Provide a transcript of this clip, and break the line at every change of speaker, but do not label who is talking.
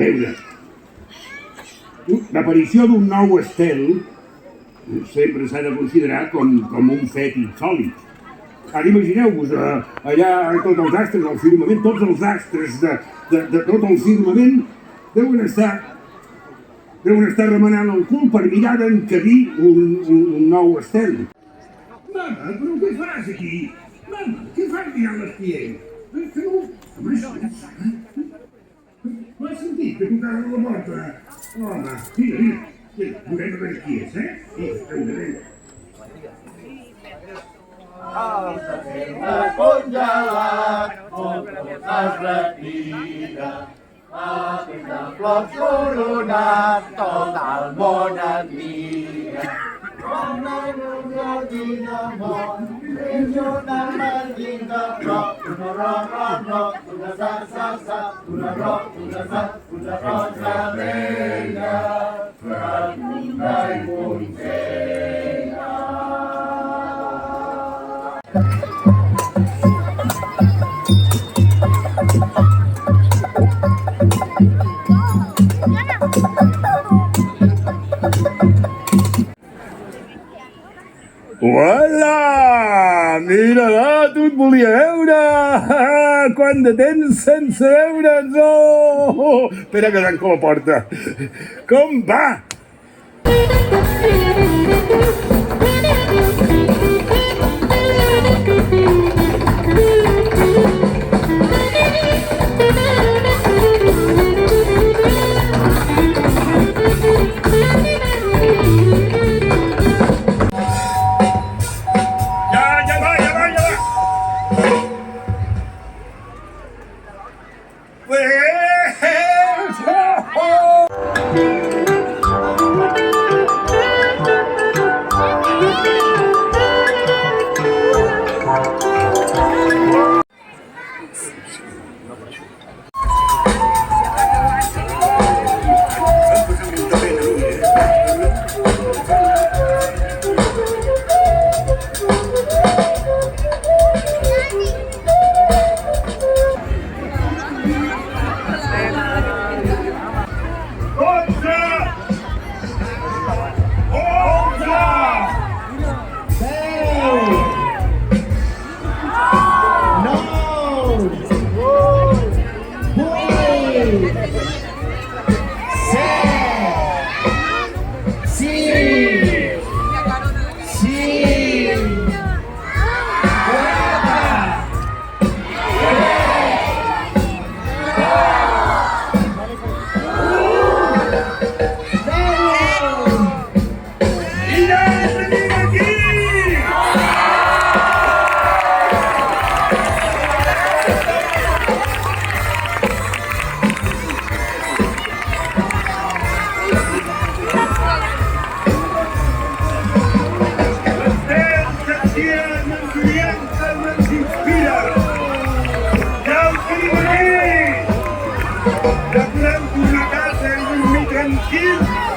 veure, l'aparició d'un nou estel sempre s'ha de considerar com un fet insòlit. Ara imagineu-vos, allà tots els astres, al firmament, tots els astres de tot el firmament deuen estar remenant el cul per mirar d'encabir un nou estel. Mama, però què fas aquí? Mama, què fas mirant l'espiell? Que no... Home, això no sap. No has sentit que tocaven la porta? Home, mira, veurem a veure qui és, Vinga.
El setembre congelat, on es retira, fins de flors coronat, tot el món admira. Quan la lluna dina món, és una maldita roc, una roc, una sa, una roc, una rosa vella, fecunda i montella.
Hola! Mira, tu et volia veure! Quant de temps sense veure'ns! Oh! Espera que tanco la porta. Com va? Ja podem tornar a casa i dormir tranquils.